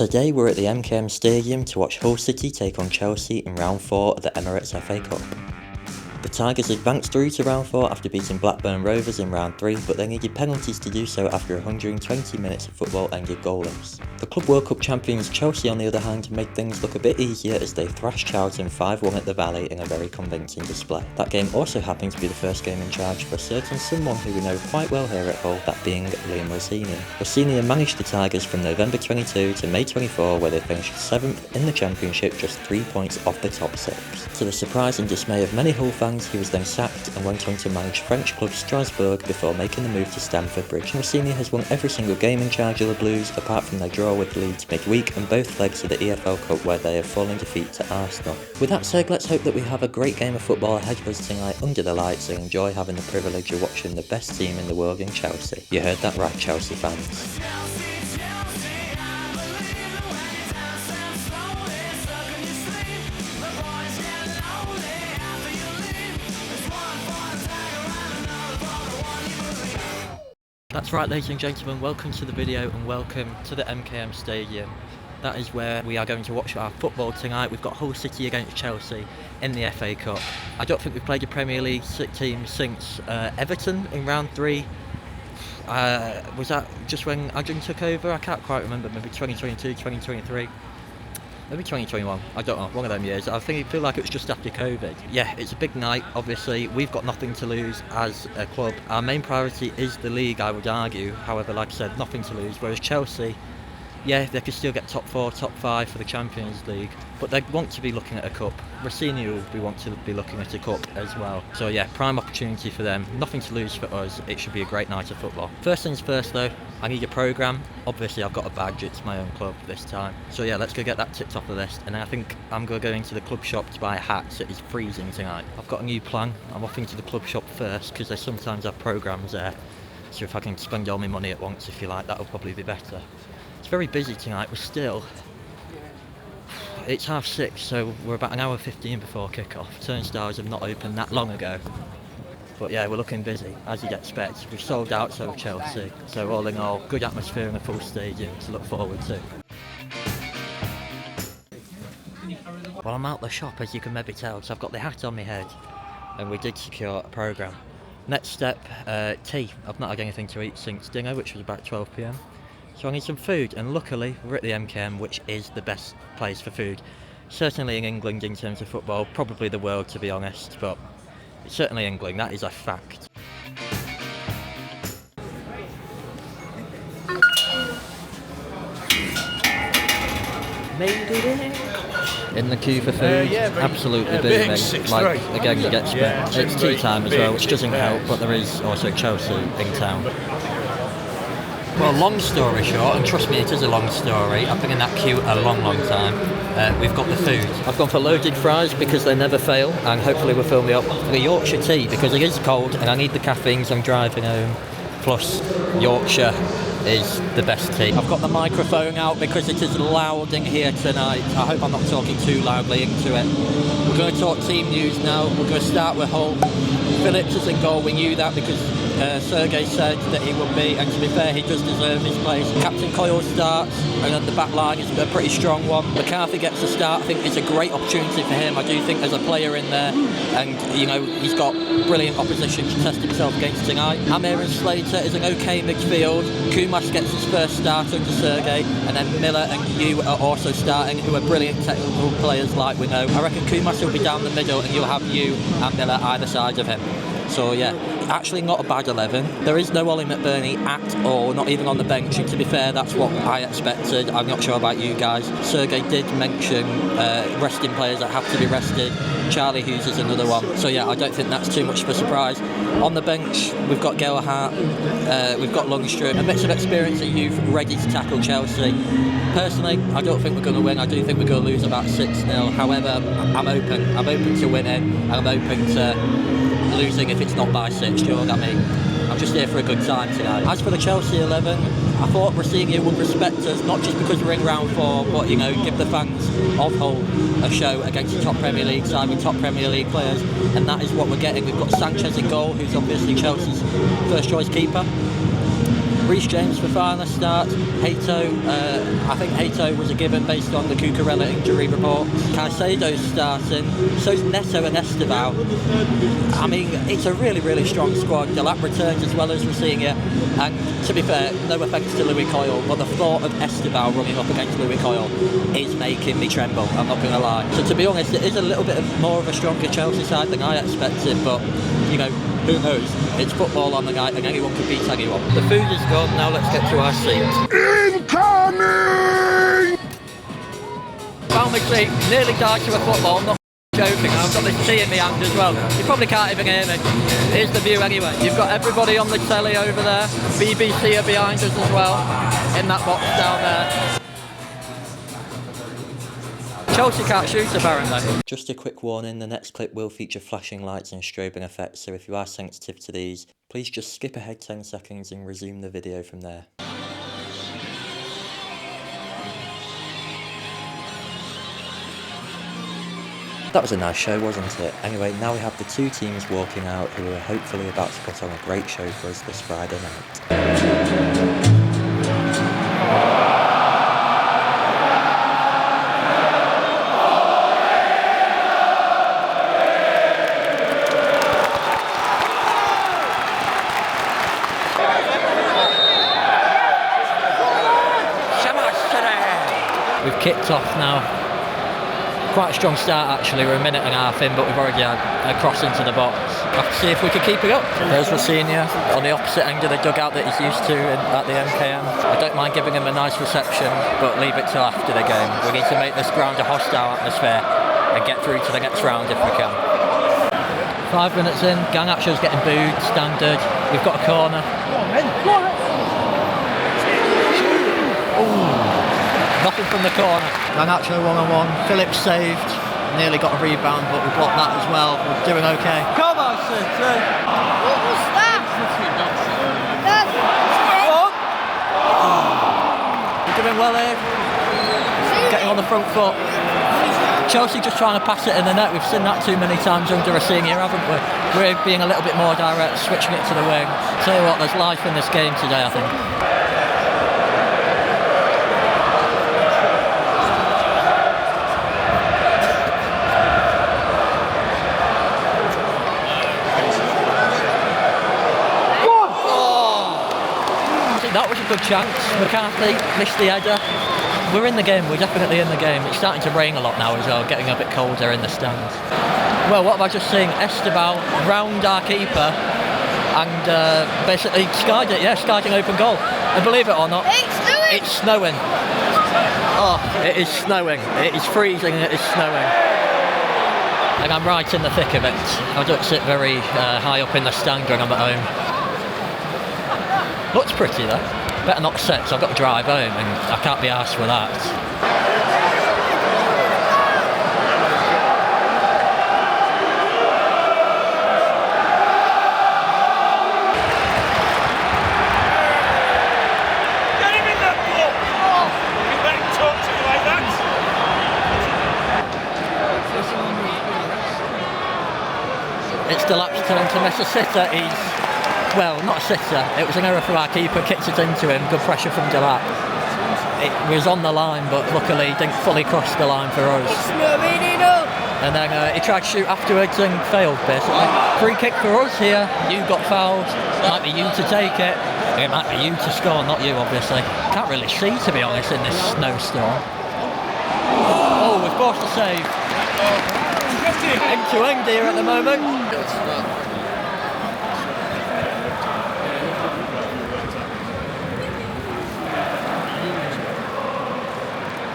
Today we're at the MKM Stadium to watch Hull City take on Chelsea in round 4 of the Emirates FA Cup. The Tigers advanced through to round 4 after beating Blackburn Rovers in round 3, but they needed penalties to do so after 120 minutes of football ended goalless. The Club World Cup champions Chelsea, on the other hand, made things look a bit easier as they thrashed Charlton 5-1 at the Valley in a very convincing display. That game also happened to be the first game in charge for a certain someone who we know quite well here at Hull, that being Liam Rosenior. Rosenior managed the Tigers from November 22 to May 24, where they finished 7th in the Championship, just 3 points off the top 6. To the surprise and dismay of many Hull fans, he was then sacked and went on to manage French club Strasbourg before making the move to Stamford Bridge. Rosenior has won every single game in charge of the Blues, apart from their draw with Leeds midweek and both legs of the EFL Cup where they have fallen defeat to Arsenal. With that said, let's hope that we have a great game of football ahead of us tonight under the lights and enjoy having the privilege of watching the best team in the world in Chelsea. You heard that right, Chelsea fans. That's right, ladies and gentlemen, welcome to the video and welcome to the MKM Stadium. That is where we are going to watch our football tonight. We've got Hull City against Chelsea in the FA Cup. I don't think we've played a Premier League team since Everton in round 3. Was that just when Adrian took over? I can't quite remember, maybe 2022, 2023. Maybe 2021, I don't know, one of them years. I feel like it was just after COVID. Yeah, it's a big night, obviously. We've got nothing to lose as a club. Our main priority is the league, I would argue. However, like I said, nothing to lose. Whereas Chelsea, yeah, they could still get top 4, top 5 for the Champions League, but they want to be looking at a cup. Rosenior will want to be looking at a cup as well. So yeah, prime opportunity for them. Nothing to lose for us. It should be a great night of football. First things first though, I need a programme. Obviously I've got a badge, it's my own club this time. So yeah, let's go get that ticked off the list. And I think I'm going to go into the club shop to buy hats. It is freezing tonight. I've got a new plan. I'm off into the club shop first because they sometimes have programmes there. So if I can spend all my money at once, if you like, that'll probably be better. It's very busy tonight. It's 6:30, so we're about an hour 15 before kick-off. Turnstiles have not opened that long ago. But yeah, we're looking busy, as you'd expect. We've sold out, so have Chelsea. So all in all, good atmosphere in a full stadium to look forward to. Well, I'm out the shop, as you can maybe tell, because I've got the hat on my head. And we did secure a programme. Next step, tea. I've not had anything to eat since dinner, which was about 12 PM. So I need some food, and luckily we're at the MKM, which is the best place for food. Certainly in England in terms of football, probably the world to be honest, but certainly England, that is a fact. In the queue for food, absolutely booming. Like again, you get spent. It's tea time as well, which doesn't help, but there is also Chelsea in town. Well, long story short, and trust me, it is a long story. I've been in that queue a long time. We've got the food. I've gone for loaded fries because they never fail, and hopefully we'll fill me up for the Yorkshire tea because it is cold and I need the caffeine as I'm driving home. Plus, Yorkshire is the best tea. I've got the microphone out because it is loud in here tonight. I hope I'm not talking too loudly into it. We're going to talk team news now. We're going to start with Hull. Phillips is in goal. We knew that because Sergei said that he would be, and to be fair, he does deserve his place. Captain Coyle starts, and then the back line is a pretty strong one. McCarthy gets the start. I think it's a great opportunity for him. I do think there's a player in there, and you know, he's got brilliant opposition to test himself against tonight. Amir and Slater is an okay midfield. Kumas gets his first start under Sergei, and then Miller and Yu are also starting, who are brilliant technical players like we know. I reckon Kumas will be down the middle, and you'll have Yu and Miller either side of him. So yeah, actually not a bad 11. There is no Ollie McBurney at all, not even on the bench, and to be fair, that's what I expected. I'm not sure about you guys. Sergei did mention resting players that have to be rested. Charlie Hughes is another one. So yeah, I don't think that's too much of a surprise. On the bench, we've got Gelhardt, we've got Lundstrom, a mix of experience and youth ready to tackle Chelsea. Personally, I don't think we're going to win. I do think we're going to lose about 6-0. However, I'm open to winning, and I'm open to losing if it's not by 6, do you know what I mean? I'm just here for a good time tonight. As for the Chelsea 11, I thought Rosenior would respect us, not just because we're in round 4, but you know, give the fans of Hull a show against the top Premier League side with top Premier League players, and that is what we're getting. We've got Sanchez in goal, who's obviously Chelsea's first choice keeper. Reece James for Farner starts. Hato, I think Hato was a given based on the Cucurella injury report. Caicedo's starting. So's Neto and Esteban. I mean, it's a really, really strong squad. Delap returns as well as Rosenior. And to be fair, no offence to Louis Coyle, but the thought of Esteban running up against Louis Coyle is making me tremble, I'm not going to lie. So to be honest, it is a little bit more of a stronger Chelsea side than I expected, but, you know, who knows? It's football on the night and anyone can beat anyone. The food is gone, now let's get to our seat. Incoming! Found my seat, nearly died to a football, I'm not joking, I've got this tea in my hand as well. You probably can't even hear me. Here's the view anyway. You've got everybody on the telly over there, BBC are behind us as well, in that box down there. Chelsea can't shoot apparently. Just a quick warning, the next clip will feature flashing lights and strobing effects, so if you are sensitive to these, please just skip ahead 10 seconds and resume the video from there. That was a nice show, wasn't it? Anyway, now we have the two teams walking out who are hopefully about to put on a great show for us this Friday night. We've kicked off now. Quite a strong start actually, we're a minute and a half in, but we've already had a cross into the box. Have to see if we can keep it up. There's Rosenior on the opposite end of the dugout that he's used to at the MKM. I don't mind giving him a nice reception, but leave it till after the game. We need to make this ground a hostile atmosphere and get through to the next round if we can. 5 minutes in, Garnacho's getting booed, standard. We've got a corner. Nothing from the corner. Garnacho one-on-one. Phillips saved. Nearly got a rebound, but we blocked that as well. We're doing okay. Come on, City! What was that? We're doing well here. Getting on the front foot. Chelsea just trying to pass it in the net. We've seen that too many times under Rosenior, haven't we? We're being a little bit more direct, switching it to the wing. Tell you what, there's life in this game today, I think. That was a good chance. McCarthy missed the header. We're in the game, we're definitely in the game. It's starting to rain a lot now as well, getting a bit colder in the stands. Well, what have I just seen? Esteban round our keeper and basically skied it, skied an open goal. And believe it or not, it's snowing. Oh, it is snowing. It is freezing, it is snowing. And I'm right in the thick of it. I don't sit very high up in the stand when I'm at home. Looks pretty though. Better not set, so I've got to drive home and I can't be arsed with that. Get him in that ball! Oh. You let him talk to you like that? It's Delap's turn to miss a sitter. Well, not a sitter, it was an error from our keeper, kicked it into him, good pressure from Delap. It was on the line, but luckily didn't fully cross the line for us. And then he tried to shoot afterwards and failed, basically. Free kick for us here, you got fouled, it might be you to take it, it might be you to score, not you obviously. Can't really see, to be honest, in this snowstorm. Oh, we're forced to save. End to end here at the moment.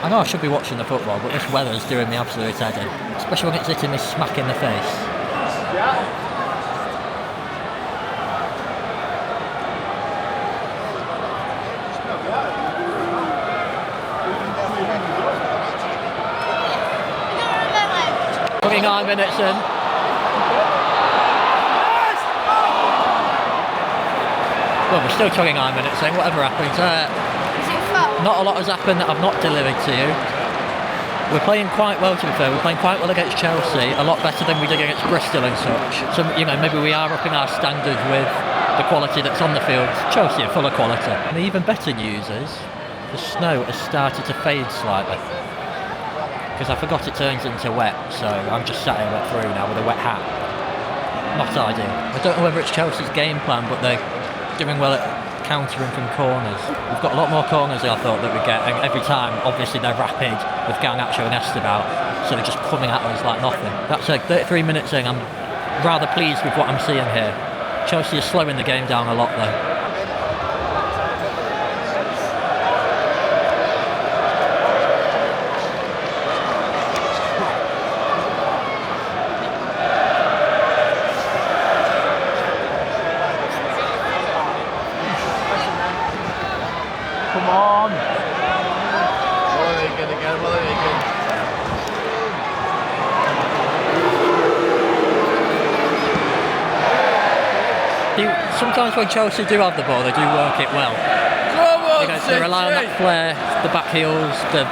I know I should be watching the football, but this weather's doing me absolute head in. Especially when it's hitting me smack in the face. Putting 9 minutes in. Well, we're still 29 minutes in, whatever happens. Not a lot has happened that I've not delivered to you. We're playing quite well, to be fair. We're playing quite well against Chelsea, a lot better than we did against Bristol and such. So, you know, maybe we are upping our standards with the quality that's on the field. Chelsea are full of quality. And the even better news is the snow has started to fade slightly. Because I forgot it turns into wet, so I'm just sat here wet through now with a wet hat. Not ideal. I don't know whether it's Chelsea's game plan, but they're doing well at countering from corners. We've got a lot more corners than I thought that we'd get, and every time, obviously, they're rapid with Garnacho and Esteban, so they're just coming at us like nothing. That's like 33 minutes in. I'm rather pleased with what I'm seeing here. Chelsea is slowing the game down a lot, though. Come on! Well, they can again, well, they can. Sometimes when Chelsea do have the ball, they do work it well. They rely on that flair, the back heels, the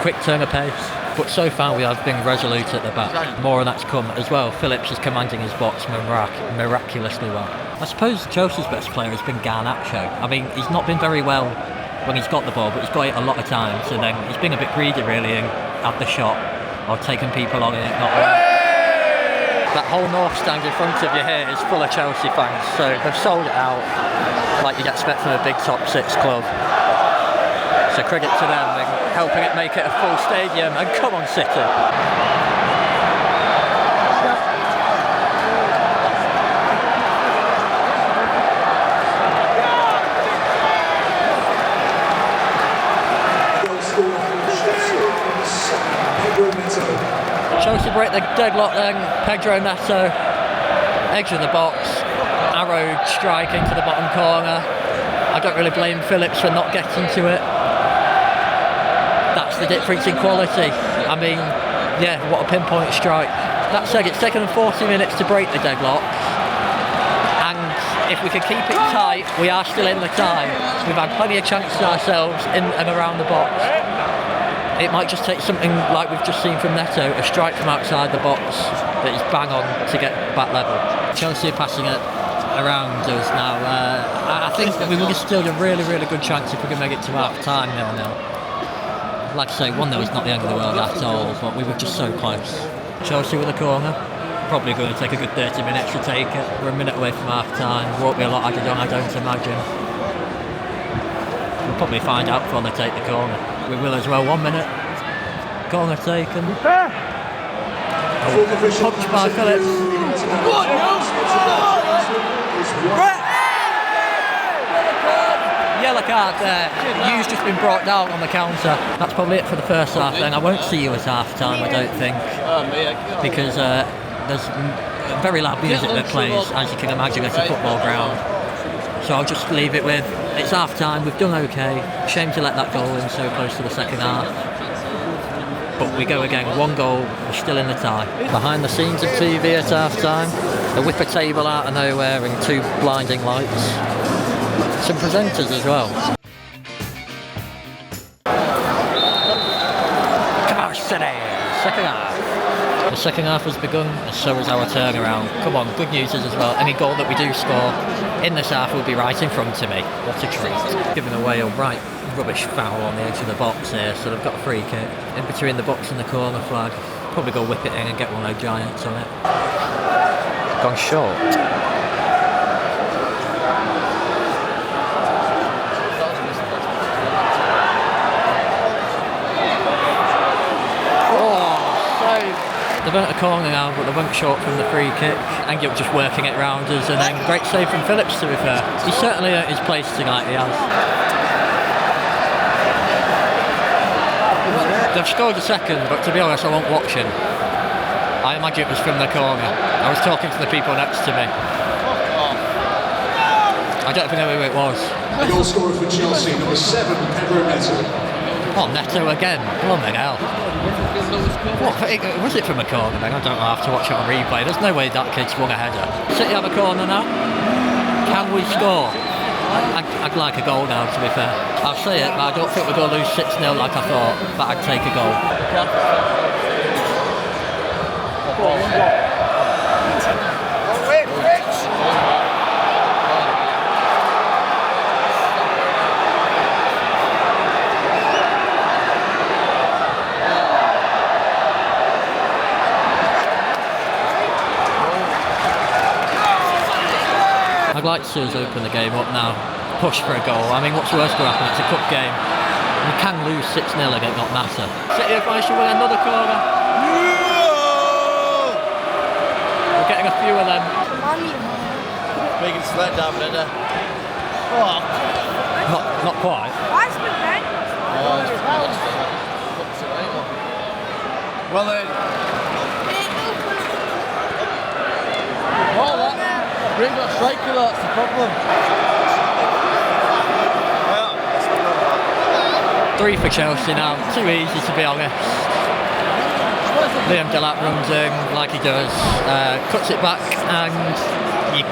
quick turn of pace. But so far we have been resolute at the back. More of that's come as well. Phillips is commanding his box miraculously well. I suppose Chelsea's best player has been Garnacho. I mean, he's not been very well when he's got the ball, but he's got it a lot of times, and then he's been a bit greedy really and had the shot or taken people on it. That whole north stand in front of you here is full of Chelsea fans, so they've sold it out like you'd expect from a big top six club. So credit to them and helping it make it a full stadium, and come on City. Chelsea break the deadlock then. Pedro Neto, edge of the box, arrowed strike into the bottom corner. I don't really blame Phillips for not getting to it. That's the difference in quality. I mean, yeah, what a pinpoint strike. That said, it's taken them 40 minutes to break the deadlock, and if we can keep it tight, we are still in the tie. We've had plenty of chances ourselves in and around the box. It might just take something like we've just seen from Neto, a strike from outside the box that is bang on to get back level. Chelsea are passing it around us now. I think we would have still a really, really good chance if we can make it to half-time 0-0. Like I say, 1-0 is not the end of the world at all, but we were just so close. Chelsea with a corner. Probably going to take a good 30 minutes to take it. We're a minute away from half-time. Won't be a lot added on, I don't imagine. We'll probably find out before they take the corner. We will as well. 1 minute. Corner taken. Punched by Phillips. Yellow card there. You've just been brought down on the counter. That's probably it for the first half then. I won't see you at half time, I don't think. Because there's very loud music that plays, as you can imagine, at a football ground. So I'll just leave it with, it's half time, we've done okay. Shame to let that goal in so close to the second half. But we go again, 1 goal, we're still in the tie. Behind the scenes of TV at half time, a whipper table out of nowhere and 2 blinding lights. Some presenters as well. Come on, City! Second half. The second half has begun, and so has our turnaround. Come on, good news is as well, any goal that we do score in this half will be right in front of me. What a treat. Giving away a right rubbish foul on the edge of the box here, so they've got a free kick. In between the box and the corner flag. Probably go whip it in and get one of those giants on it. Gone short. They went a corner now, but they went short from the free kick. Anguill just working it round us, and then great save from Phillips, to be fair. He's certainly earned his place tonight, he has. They've scored a second, but to be honest, I won't watch him. I imagine it was from the corner. I was talking to the people next to me. I don't even know who it was. The goal scorer for Chelsea, number 7, Pedro Neto. Oh, Neto again. Blooming hell. What, was it from a corner then? I don't know, I have to watch it on replay. There's no way that kid swung a header. City have a corner now. Can we score? I'd like a goal now, to be fair. I'll say it, but I don't think we're going to lose 6-0 like I thought, but I'd take a goal. like to see us open the game up now, push for a goal. I mean, what's worse going to happen? It's a cup game. We can lose 6-0 and it not matter. City have managed to win another corner. We're getting a few of them. Making sled down, Linda. Oh. Not quite. Well then. Oh, that. Bring that striker, that's the problem. 3 for Chelsea now. Too easy, to be honest. Liam Delap runs in like he does, cuts it back, and you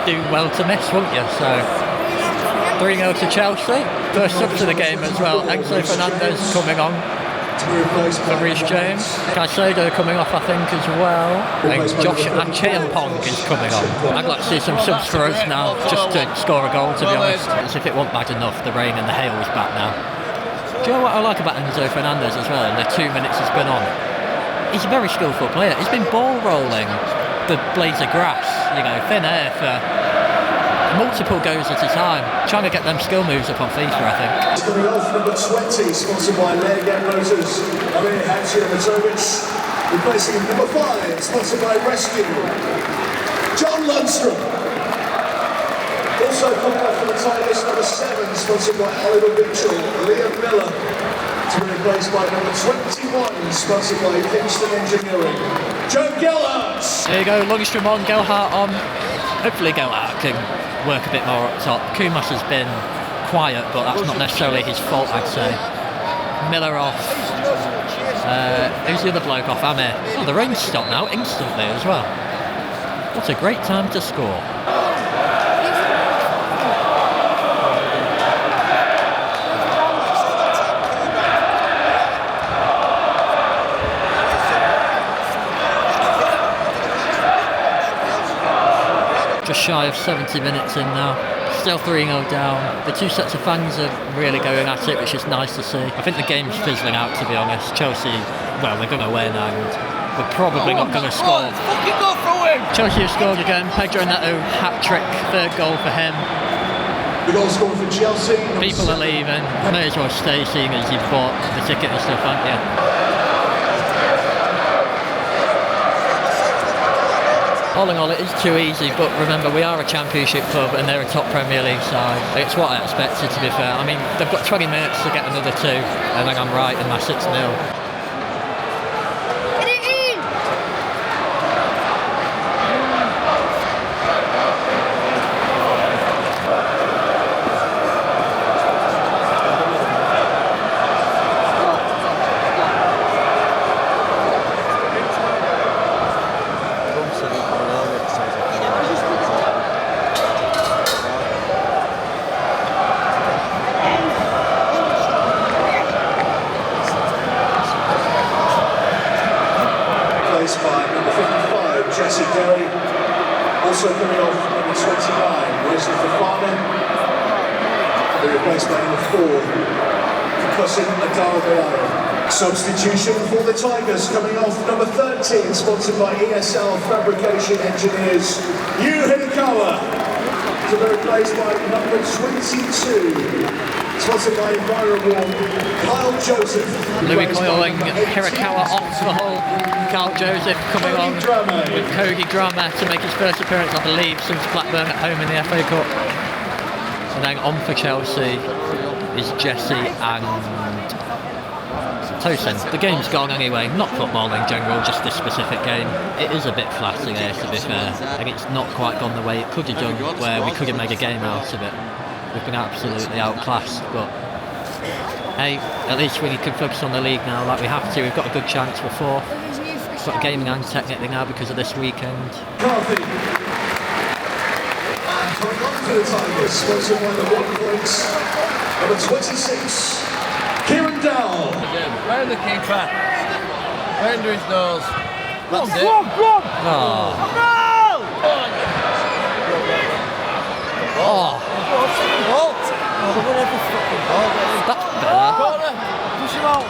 do well to miss, wouldn't you? So 3-0 to Chelsea. First sub to the game as well. Enzo Fernandez coming on for Reece James. Caicedo coming off, I think, as well. And Josh Acheampong is coming on. I'd like to see some subs for us now, just to score a goal, to be honest. As if it wasn't bad enough, the rain and the hail is back now. Do you know what I like about Enzo Fernandez as well, in the 2 minutes he's been on? He's a very skillful player. He's been ball rolling the blades of grass, thin air for multiple goes at a time, trying to get them skill moves up on FIFA, I think. It's coming off number 20, sponsored by Legan Motors. Amir Hadjianatovic, replacing number 5, sponsored by Rosenior. John Lundstrom. Also coming off from the Tigers, number 7, sponsored by Oliver Mitchell. Liam Miller, to be replaced by number 21, sponsored by Kingston Engineering. Joe Gelhardt. There you go, Lundstrom on, Gelhardt on. Hopefully Gelhardt can work a bit more up top. Kumas has been quiet, but that's not necessarily his fault, I'd say. Miller off. Who's the other bloke off? Amir. Oh, the rain's stopped now, instantly as well. What a great time to score. Just shy of 70 minutes in now, still 3-0 down. The 2 sets of fans are really going at it, which is nice to see. I think the game's fizzling out, to be honest. Chelsea, well, they're going to win and we're probably not going to score. Fucking go for him! Chelsea have scored again. Pedro Neto, hat-trick, 3rd goal for him. The goal scored for Chelsea. People are leaving. May as well stay, seeing as you've bought the ticket and stuff, haven't you? All in all, it is too easy, but remember, we are a Championship club and they're a top Premier League side. It's what I expected, to be fair. I mean, they've got 20 minutes to get another 2, and then I'm right in my 6-0. Also coming off number 29, Wesley Fofana, the replaced by number 4, Cousin Adara. Substitution for the Tigers coming off number 13, sponsored by ESL Fabrication Engineers, Yu Hirakawa, to be replaced by number 22, sponsored by EnviroWarm, Kyle Joseph. Louis coiling Hirakawa off the hull. Kyle Joseph coming on with Cody Drama to make his first appearance, I believe, since Blackburn at home in the FA Cup. And then on for Chelsea is Jesse and Tosin. The game's gone anyway, not football in general, just this specific game. It is a bit flat in here, to be fair, and it's not quite gone the way it could have done, where we could have made a game out of it. We've been absolutely outclassed, but hey, at least we can focus on the league now like we have to. We've got a good chance for 4th. We've got gaming and technically now because of this weekend. Carthy. And coming on to the Tigers, sponsored by the One Points, number 26, Kieran Dowell. Round the keeper. Round his nose. That's it. Oh. Oh. That's better. Push him out.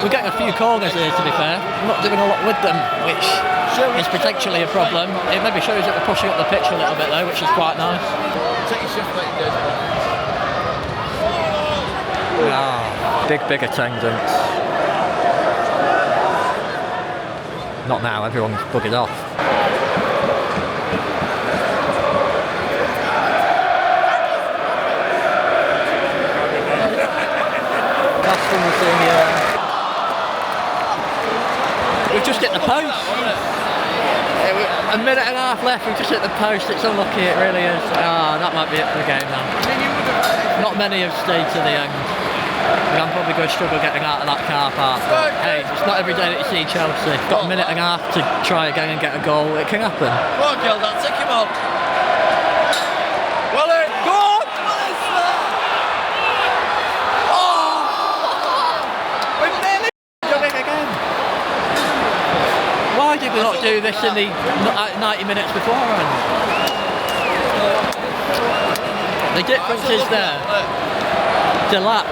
We're getting a few corners here, to be fair. I'm not doing a lot with them, which is potentially a problem. It maybe shows that we're pushing up the pitch a little bit though, which is quite nice. Take your shift, mate, dude. Big attendance. Not now, everyone's buggered off. That's from Rosenior. We've just hit the post. A minute and a half left, we've just hit the post. It's unlucky, it really is. That might be it for the game now. Not many have stayed to the end. I'm probably going to struggle getting out of that car park, but hey, it's not every day that you see Chelsea. Got a minute and a half to try again and get a goal. It can happen. Come on, Gildan, take him on. Well, go on! We've nearly done it again. Why did we not do this in the 90 minutes beforehand? The difference is there. Delap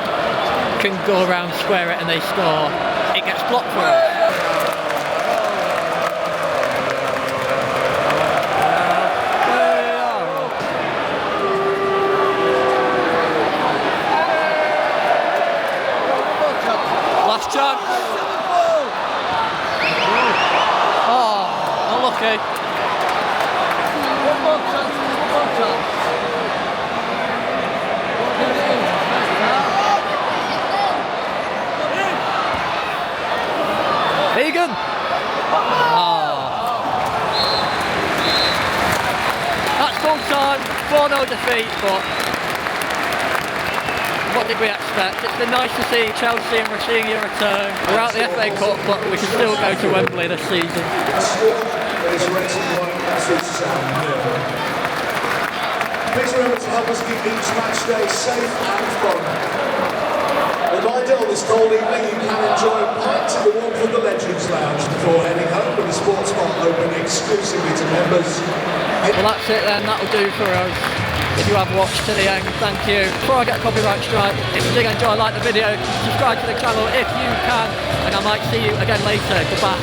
can go around, square it and they score. It gets blocked for us. Last chance. Oh, unlucky. One more chance. Egan! That's full time, 4-0 defeat, but what did we expect? It's been nice to see Chelsea and Rosenior return. We're out the FA Cup, but we can still go to Wembley this season. Please remember to help us keep each match day safe and fun. Reminder, on this cold evening you can enjoy a pint in the warmth of the Legends Lounge before heading home with the sports bar open exclusively to members. Well, that's it then, that'll do for us. If you have watched to the end, thank you. Before I get a copyright strike, if you did enjoy, like the video, subscribe to the channel if you can, and I might see you again later. Goodbye.